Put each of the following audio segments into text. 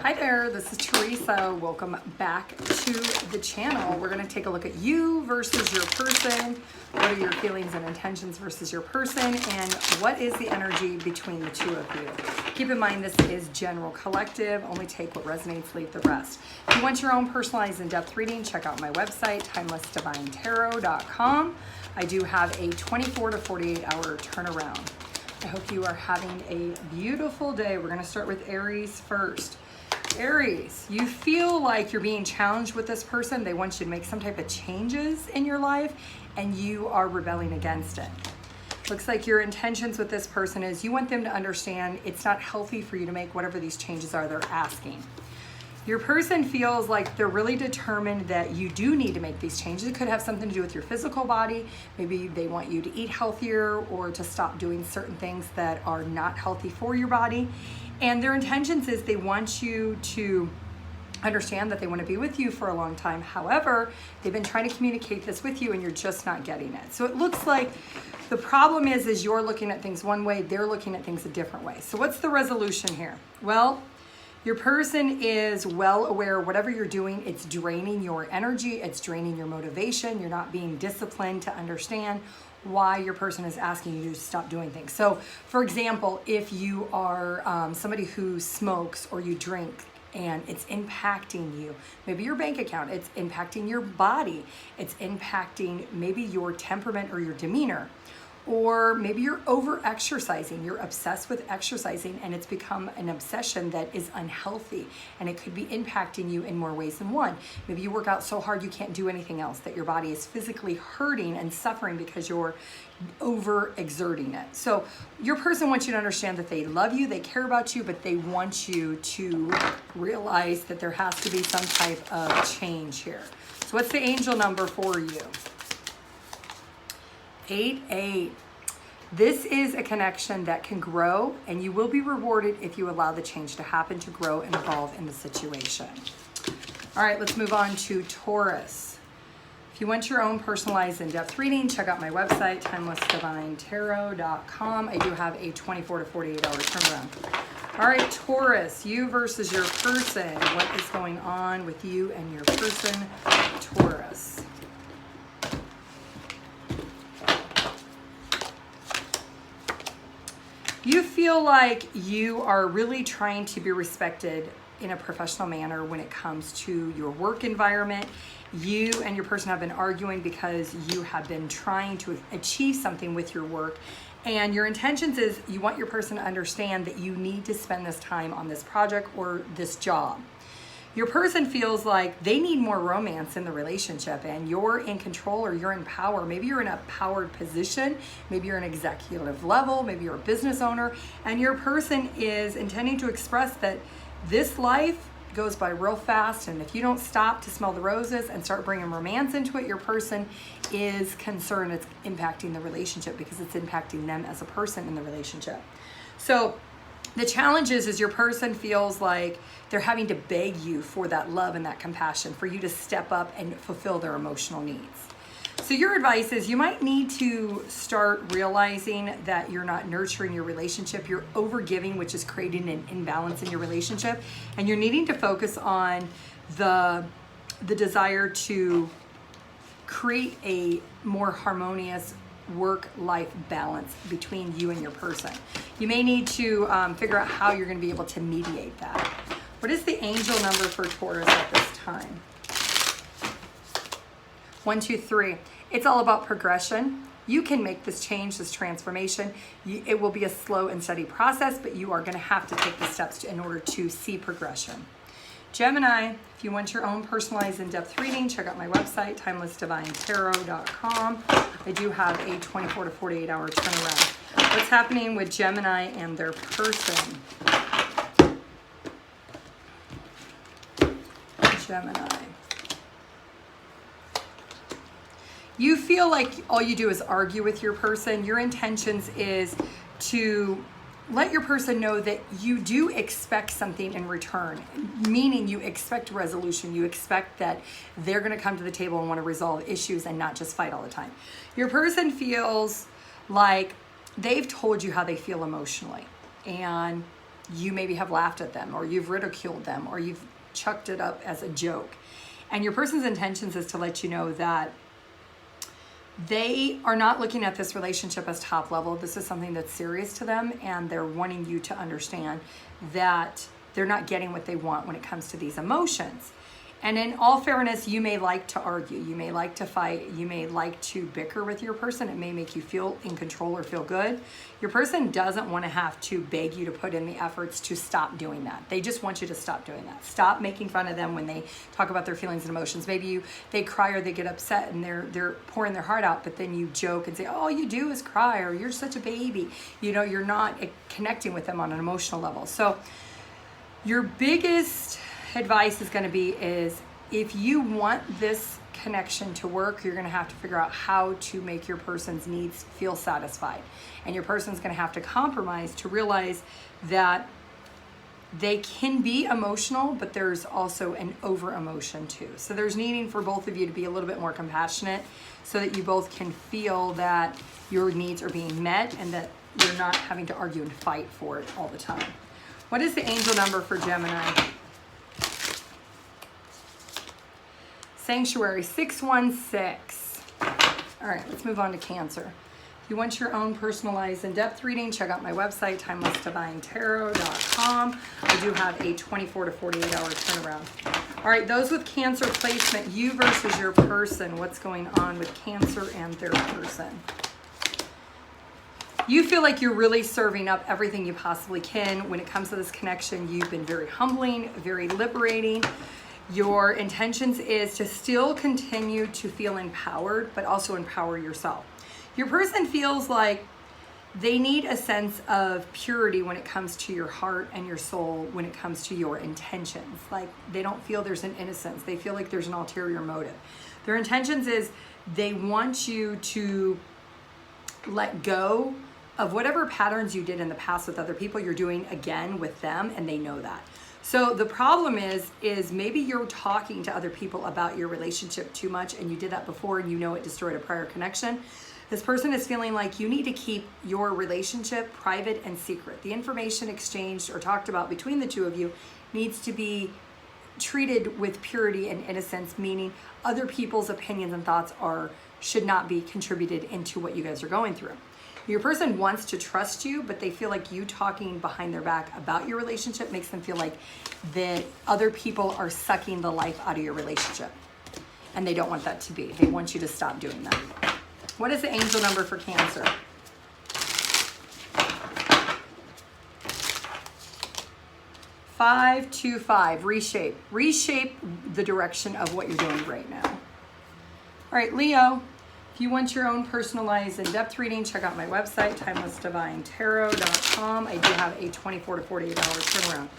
Hi there, this is Teresa. Welcome back to the channel. We're going to take a look at you versus your person. What are your feelings and intentions versus your person? And what is the energy between the two of you? Keep in mind this is general collective. Only take what resonates, leave the rest. If you want your own personalized in-depth reading, check out my website, TimelessDivineTarot.com. I do have a 24 to 48 hour turnaround. I hope you are having a beautiful day. We're going to start with Aries first. Aries, you feel like you're being challenged with this person. They want you to make some type of changes in your life and you are rebelling against it. Looks like your intentions with this person is you want them to understand it's not healthy for you to make whatever these changes are they're asking. Your person feels like they're really determined that you do need to make these changes. It could have something to do with your physical body. Maybe they want you to eat healthier or to stop doing certain things that are not healthy for your body. And their intentions is they want you to understand that they want to be with you for a long time. However, they've been trying to communicate this with you and you're just not getting it. So it looks like the problem is you're looking at things one way, they're looking at things a different way. So what's the resolution here? Well, your person is well aware whatever you're doing, it's draining your energy, it's draining your motivation. You're not being disciplined to understand why your person is asking you to stop doing things. So, for example, if you are somebody who smokes or you drink and it's impacting you, maybe your bank account, it's impacting your body, it's impacting maybe your temperament or your demeanor. Or maybe you're over-exercising, you're obsessed with exercising and it's become an obsession that is unhealthy and it could be impacting you in more ways than one. Maybe you work out so hard you can't do anything else, that your body is physically hurting and suffering because you're over-exerting it. So your person wants you to understand that they love you, they care about you, but they want you to realize that there has to be some type of change here. So what's the angel number for you? 8-8. This is a connection that can grow and you will be rewarded if you allow the change to happen, to grow and evolve in the situation. All right, let's move on to Taurus. If you want your own personalized in-depth reading, check out my website, TimelessDivineTarot.com. I do have a 24 to 48 hour turnaround. All right, Taurus, you versus your person. What is going on with you and your person, Taurus? You feel like you are really trying to be respected in a professional manner when it comes to your work environment. You and your person have been arguing because you have been trying to achieve something with your work. And your intentions is you want your person to understand that you need to spend this time on this project or this job. Your person feels like they need more romance in the relationship and you're in control or you're in power. Maybe you're in a powered position. Maybe you're an executive level. Maybe you're a business owner. And your person is intending to express that this life goes by real fast. And if you don't stop to smell the roses and start bringing romance into it, your person is concerned it's impacting the relationship because it's impacting them as a person in the relationship. So the challenge is your person feels like they're having to beg you for that love and that compassion, for you to step up and fulfill their emotional needs. So your advice is you might need to start realizing that you're not nurturing your relationship. You're overgiving, which is creating an imbalance in your relationship. And you're needing to focus on the desire to create a more harmonious work-life balance between you and your person. You may need to figure out how you're going to be able to mediate that. What is the angel number for Taurus at this time? 1, 2, 3. It's all about progression. You can make this change, this transformation. It will be a slow and steady process, but you are going to have to take the steps in order to see progression. Gemini, if you want your own personalized in-depth reading, check out my website, TimelessDivineTarot.com. I do have a 24 to 48 hour turnaround. What's happening with Gemini and their person? Gemini. You feel like all you do is argue with your person. Your intentions is to let your person know that you do expect something in return, meaning you expect resolution. You expect that they're going to come to the table and want to resolve issues and not just fight all the time. Your person feels like they've told you how they feel emotionally, and you maybe have laughed at them, or you've ridiculed them, or you've chucked it up as a joke. And your person's intentions is to let you know that they are not looking at this relationship as top level. This is something that's serious to them, and they're wanting you to understand that they're not getting what they want when it comes to these emotions. And in all fairness, you may like to argue, you may like to fight, you may like to bicker with your person. It may make you feel in control or feel good. Your person doesn't want to have to beg you to put in the efforts to stop doing that. They just want you to stop doing that. Stop making fun of them when they talk about their feelings and emotions. Maybe they cry or they get upset and they're pouring their heart out, but then you joke and say, oh, all you do is cry, or you're such a baby. You know, you're not connecting with them on an emotional level. So your biggest advice is going to be is if you want this connection to work, you're going to have to figure out how to make your person's needs feel satisfied. And your person's going to have to compromise to realize that they can be emotional, but there's also an over emotion too. So there's needing for both of you to be a little bit more compassionate so that you both can feel that your needs are being met and that you're not having to argue and fight for it all the time. What is the angel number for Gemini? Sanctuary 616. All right, let's move on to Cancer. If you want your own personalized in-depth reading, check out my website, TimelessDivineTarot.com. I do have a 24 to 48 hour turnaround. All right, those with Cancer placement, you versus your person. What's going on with Cancer and their person? You feel like you're really serving up everything you possibly can. When it comes to this connection, you've been very humbling, very liberating. Your intentions is to still continue to feel empowered, but also empower yourself. Your person feels like they need a sense of purity when it comes to your heart and your soul, when it comes to your intentions. Like they don't feel there's an innocence. They feel like there's an ulterior motive. Their intentions is they want you to let go of whatever patterns you did in the past with other people, you're doing again with them, and they know that. So the problem is maybe you're talking to other people about your relationship too much, and you did that before and you know it destroyed a prior connection. This person is feeling like you need to keep your relationship private and secret. The information exchanged or talked about between the two of you needs to be treated with purity and innocence, meaning other people's opinions and thoughts should not be contributed into what you guys are going through. Your person wants to trust you, but they feel like you talking behind their back about your relationship makes them feel like that other people are sucking the life out of your relationship. And they don't want that to be. They want you to stop doing that. What is the angel number for Cancer? Five, 2, 5. Reshape. Reshape the direction of what you're doing right now. All right, Leo. If you want your own personalized in-depth reading, check out my website, TimelessDivineTarot.com. I do have a 24 to 48 hour turnaround.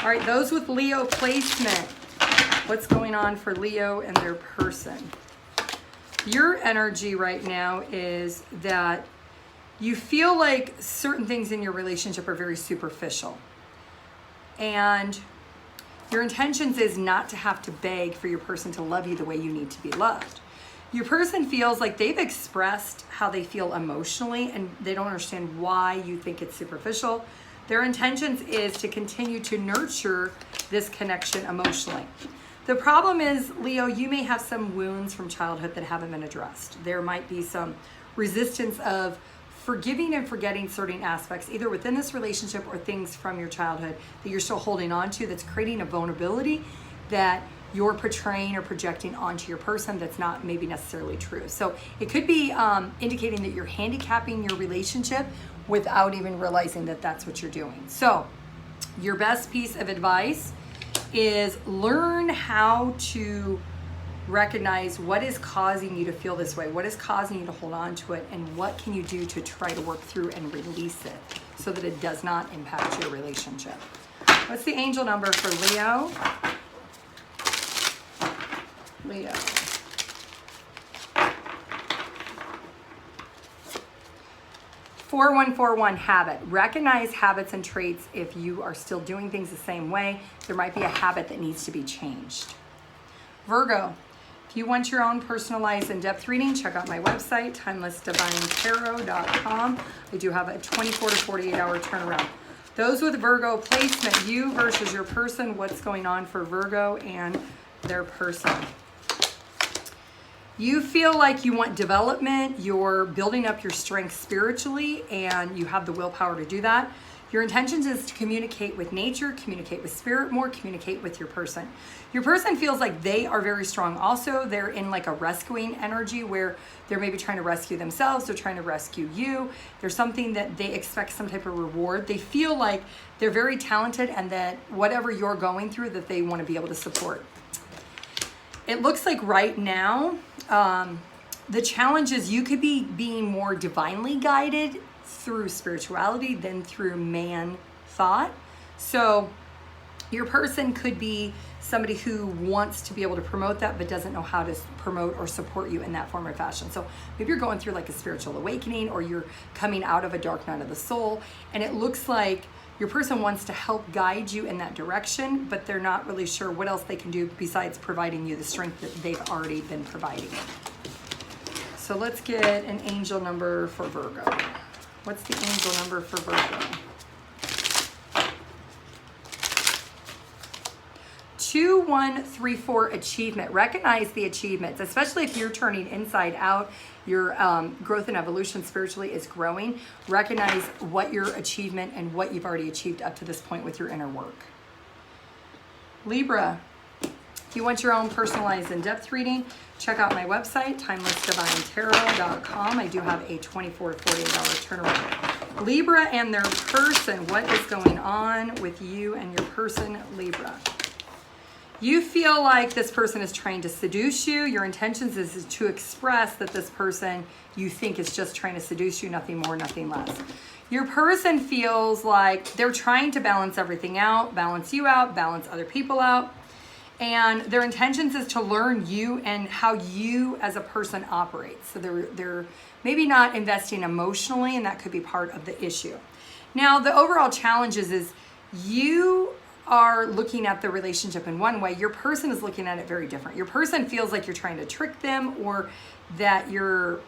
All right, those with Leo placement, what's going on for Leo and their person? Your energy right now is that you feel like certain things in your relationship are very superficial. And your intentions is not to have to beg for your person to love you the way you need to be loved. Your person feels like they've expressed how they feel emotionally and they don't understand why you think it's superficial. Their intentions is to continue to nurture this connection emotionally. The problem is, Leo, you may have some wounds from childhood that haven't been addressed. There might be some resistance of forgiving and forgetting certain aspects, either within this relationship or things from your childhood that you're still holding on to, that's creating a vulnerability that you're portraying or projecting onto your person that's not maybe necessarily true. So it could be indicating that you're handicapping your relationship without even realizing that that's what you're doing. So your best piece of advice is learn how to recognize what is causing you to feel this way, what is causing you to hold on to it, and what can you do to try to work through and release it so that it does not impact your relationship. What's the angel number for Leo? Leo. (4141) habit. Recognize habits and traits if you are still doing things the same way. There might be a habit that needs to be changed. Virgo. If you want your own personalized in-depth reading, check out my website, TimelessDivineTarot.com. I do have a 24 to 48 hour turnaround. Those with Virgo placement, you versus your person, what's going on for Virgo and their person? You feel like you want development, you're building up your strength spiritually, and you have the willpower to do that. Your intentions is to communicate with nature, communicate with spirit more, communicate with your person. Your person feels like they are very strong also. They're in like a rescuing energy where they're maybe trying to rescue themselves, they're trying to rescue you. There's something that they expect some type of reward. They feel like they're very talented and that whatever you're going through that they want to be able to support. It looks like right now, the challenge is you could be being more divinely guided through spirituality than through man thought. So your person could be somebody who wants to be able to promote that but doesn't know how to promote or support you in that form or fashion. So maybe you're going through like a spiritual awakening or you're coming out of a dark night of the soul, and it looks like your person wants to help guide you in that direction, but they're not really sure what else they can do besides providing you the strength that they've already been providing. So let's get an angel number for Virgo. What's the angel number for Virgo? 2134, achievement. Recognize the achievements, especially if you're turning inside out. Your growth and evolution spiritually is growing. Recognize what your achievement and what you've already achieved up to this point with your inner work. Libra, if you want your own personalized in-depth reading, check out my website, TimelessDivineTarot.com. I do have a 24 to 48 hour turnaround. Libra and their person, what is going on with you and your person, Libra? You feel like this person is trying to seduce you. Your intentions is to express that this person you think is just trying to seduce you, nothing more, nothing less. Your person feels like they're trying to balance everything out, balance you out, balance other people out. And their intentions is to learn you and how you as a person operates. So they're maybe not investing emotionally, and that could be part of the issue. Now, the overall challenge is you are looking at the relationship in one way. Your person is looking at it very different. Your person feels like you're trying to trick them or that you're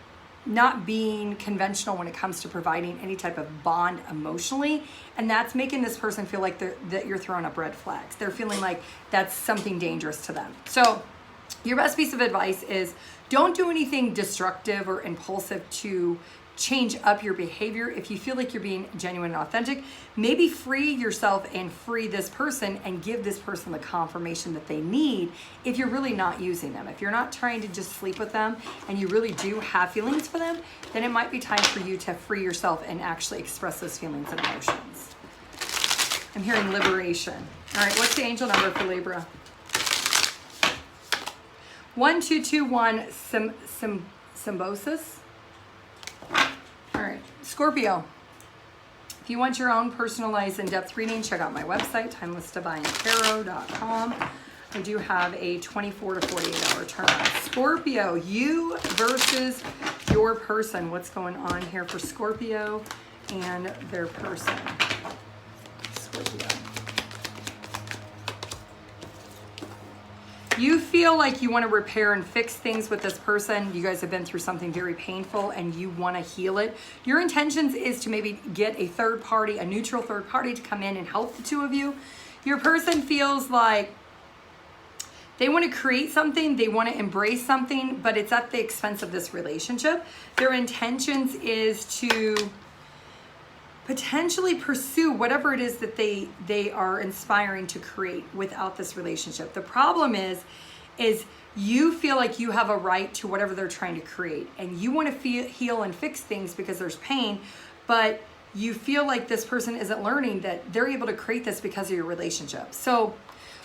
not being conventional when it comes to providing any type of bond emotionally. And that's making this person feel like that you're throwing up red flags. They're feeling like that's something dangerous to them. So your best piece of advice is don't do anything destructive or impulsive to change up your behavior. If you feel like you're being genuine and authentic, maybe free yourself and free this person and give this person the confirmation that they need if you're really not using them. If you're not trying to just sleep with them and you really do have feelings for them, then it might be time for you to free yourself and actually express those feelings and emotions. I'm hearing liberation. All right, what's the angel number for Libra? 1221, symbiosis. All right, Scorpio, if you want your own personalized in-depth reading, check out my website, TimelessDivineTarot.com. I do have a 24 to 48 hour turnaround. Scorpio, you versus your person. What's going on here for Scorpio and their person? Scorpio. You feel like you want to repair and fix things with this person. You guys have been through something very painful and you want to heal it. Your intentions is to maybe get a third party, a neutral third party to come in and help the two of you. Your person feels like they want to create something, they want to embrace something, but it's at the expense of this relationship. Their intentions is to potentially pursue whatever it is that they are inspiring to create without this relationship. The problem is you feel like you have a right to whatever they're trying to create, and you want to heal and fix things because there's pain, but you feel like this person isn't learning that they're able to create this because of your relationship. So,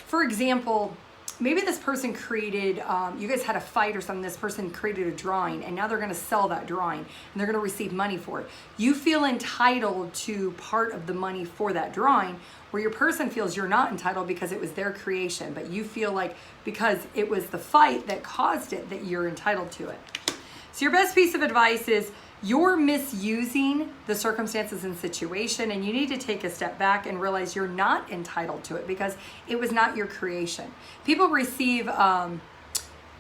for example, maybe this person created, you guys had a fight or something, this person created a drawing and now they're gonna sell that drawing and they're gonna receive money for it. You feel entitled to part of the money for that drawing, where your person feels you're not entitled because it was their creation, but you feel like because it was the fight that caused it that you're entitled to it. So your best piece of advice is you're misusing the circumstances and situation, and you need to take a step back and realize you're not entitled to it because it was not your creation. People receive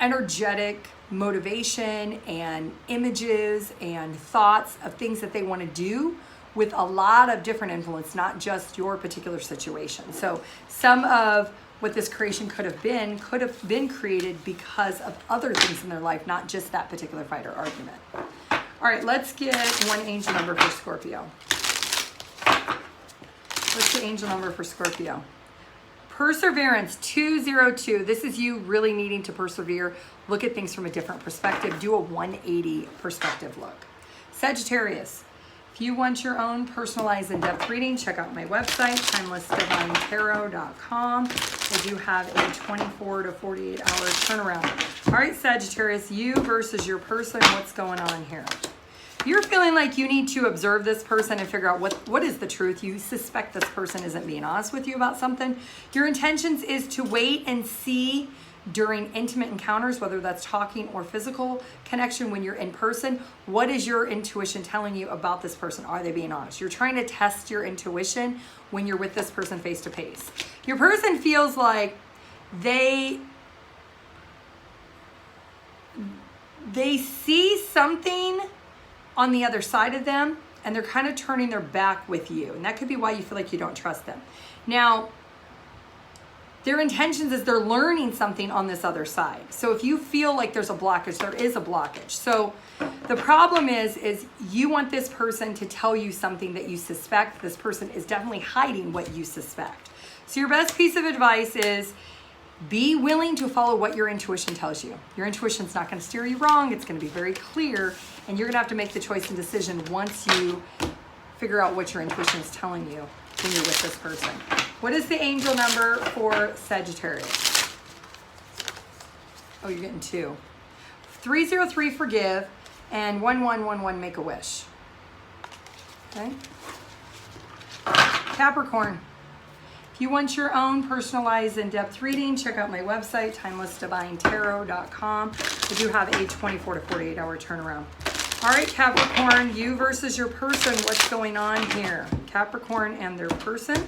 energetic motivation and images and thoughts of things that they want to do with a lot of different influence, not just your particular situation. So some of what this creation could have been created because of other things in their life, not just that particular fight or argument. All right, let's get one angel number for Scorpio. What's the angel number for Scorpio? Perseverance 202. This is you really needing to persevere, look at things from a different perspective, do a 180 perspective look. Sagittarius, if you want your own personalized in-depth reading, check out my website, TimelessDivineTarot.com. I do have a 24 to 48 hour turnaround. All right, Sagittarius, you versus your person, what's going on here? You're feeling like you need to observe this person and figure out what is the truth. You suspect this person isn't being honest with you about something. Your intentions is to wait and see during intimate encounters, whether that's talking or physical connection when you're in person. What is your intuition telling you about this person? Are they being honest? You're trying to test your intuition when you're with this person face to face. Your person feels like they see something on the other side of them, and they're kind of turning their back with you. And that could be why you feel like you don't trust them. Now, their intentions is they're learning something on this other side. So if you feel like there's a blockage, there is a blockage. So the problem is you want this person to tell you something that you suspect. This person is definitely hiding what you suspect. So your best piece of advice is be willing to follow what your intuition tells you. Your intuition's not going to steer you wrong. It's going to be very clear, and you're going to have to make the choice and decision once you figure out what your intuition is telling you when you're with this person. What is the angel number for Sagittarius? Oh, you're getting 2. 303, forgive, and 1111, make a wish. Okay. Capricorn. If you want your own personalized in-depth reading, check out my website, TimelessDivineTarot.com. I do have a 24 to 48 hour turnaround. All right, Capricorn, you versus your person, what's going on here? Capricorn and their person.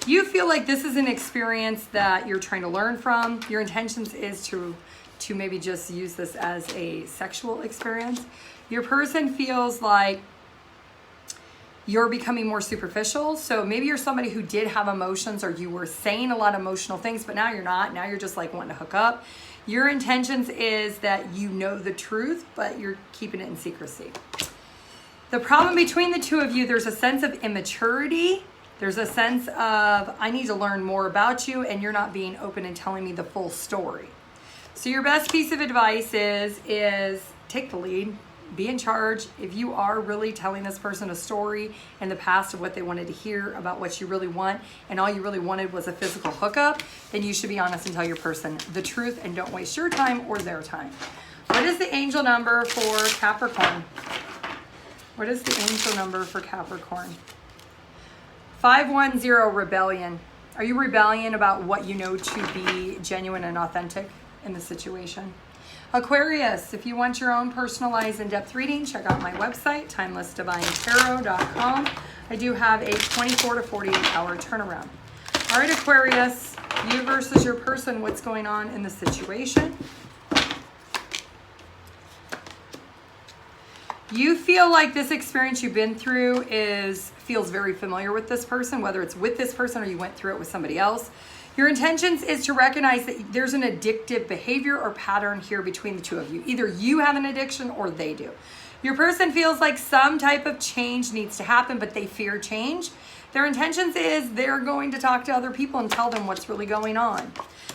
You feel like this is an experience that you're trying to learn from. Your intentions is to maybe just use this as a sexual experience. Your person feels like you're becoming more superficial. So maybe you're somebody who did have emotions, or you were saying a lot of emotional things, but now you're not. Now you're just like wanting to hook up. Your intentions is that you know the truth, but you're keeping it in secrecy. The problem between the two of you, there's a sense of immaturity. There's a sense of, I need to learn more about you, and you're not being open and telling me the full story. So your best piece of advice is take the lead. Be in charge. If you are really telling this person a story in the past of what they wanted to hear about what you really want, and all you really wanted was a physical hookup, then you should be honest and tell your person the truth, and don't waste your time or their time. What is the angel number for Capricorn? What is the angel number for Capricorn? 510, rebellion. Are you rebelling about what you know to be genuine and authentic in the situation? Aquarius, if you want your own personalized in-depth reading, check out my website, TimelessDivineTarot.com. I do have a 24 to 48 hour turnaround. All right, Aquarius, you versus your person, what's going on in the situation? You feel like this experience you've been through feels very familiar with this person, whether it's with this person or you went through it with somebody else. Your intentions is to recognize that there's an addictive behavior or pattern here between the two of you. Either you have an addiction or they do. Your person feels like some type of change needs to happen, but they fear change. Their intentions is they're going to talk to other people and tell them what's really going on.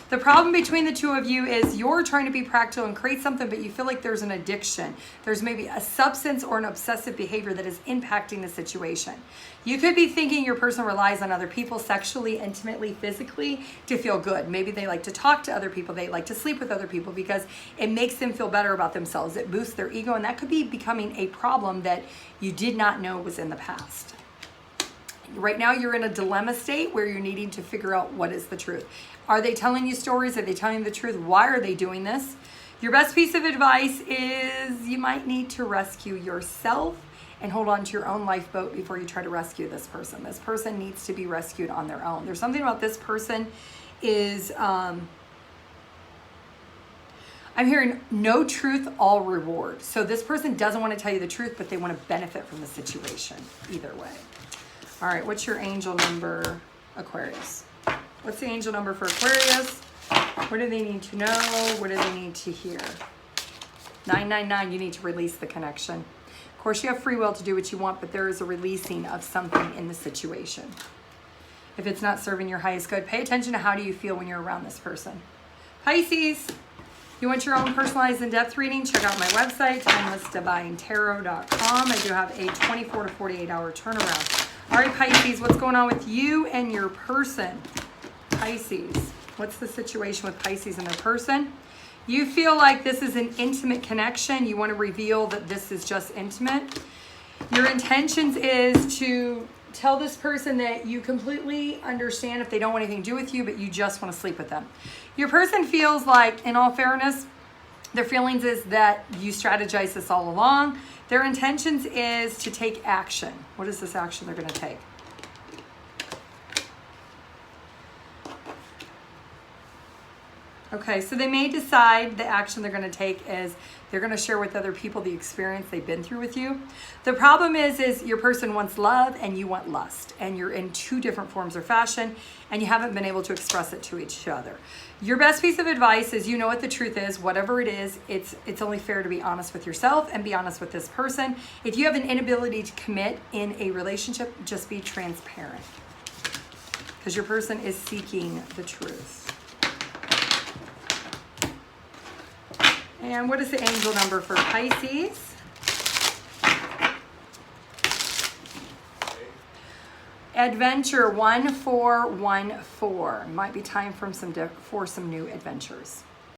The problem between the two of you is you're trying to be practical and create something, but you feel like there's an addiction. There's maybe a substance or an obsessive behavior that is impacting the situation. You could be thinking your person relies on other people sexually, intimately, physically to feel good. Maybe they like to talk to other people. They like to sleep with other people because it makes them feel better about themselves. It boosts their ego, and that could be becoming a problem that you did not know was in the past. Right now, you're in a dilemma state where you're needing to figure out what is the truth. Are they telling you stories? Are they telling you the truth? Why are they doing this? Your best piece of advice is you might need to rescue yourself and hold on to your own lifeboat before you try to rescue this person. This person needs to be rescued on their own. There's something about this person is, I I'm hearing no truth, all reward. So this person doesn't want to tell you the truth, but they want to benefit from the situation either way. All right, what's your angel number, Aquarius? What's the angel number for Aquarius? What do they need to know? What do they need to hear? 999, you need to release the connection. Of course, you have free will to do what you want, but there is a releasing of something in the situation. If it's not serving your highest good, pay attention to how do you feel when you're around this person. Pisces, you want your own personalized in-depth reading? Check out my website, TimelessDivineTarot.com. I do have a 24 to 48 hour turnaround. All right, Pisces, what's going on with you and your person? Pisces, what's the situation with Pisces and their person? You feel like this is an intimate connection. You want to reveal that this is just intimate. Your intentions is to tell this person that you completely understand if they don't want anything to do with you, but you just want to sleep with them. Your person feels like, in all fairness, their feelings is that you strategized this all along. Their intentions is to take action. What is this action they're going to take? Okay, so they may decide the action they're going to take is they're going to share with other people the experience they've been through with you. The problem is your person wants love and you want lust, and you're in two different forms or fashion, and you haven't been able to express it to each other. Your best piece of advice is, you know what the truth is, whatever it is, it's only fair to be honest with yourself and be honest with this person. If you have an inability to commit in a relationship, just be transparent, because your person is seeking the truth. And what is the angel number for Pisces? Adventure 1414. Might be time for some new adventures.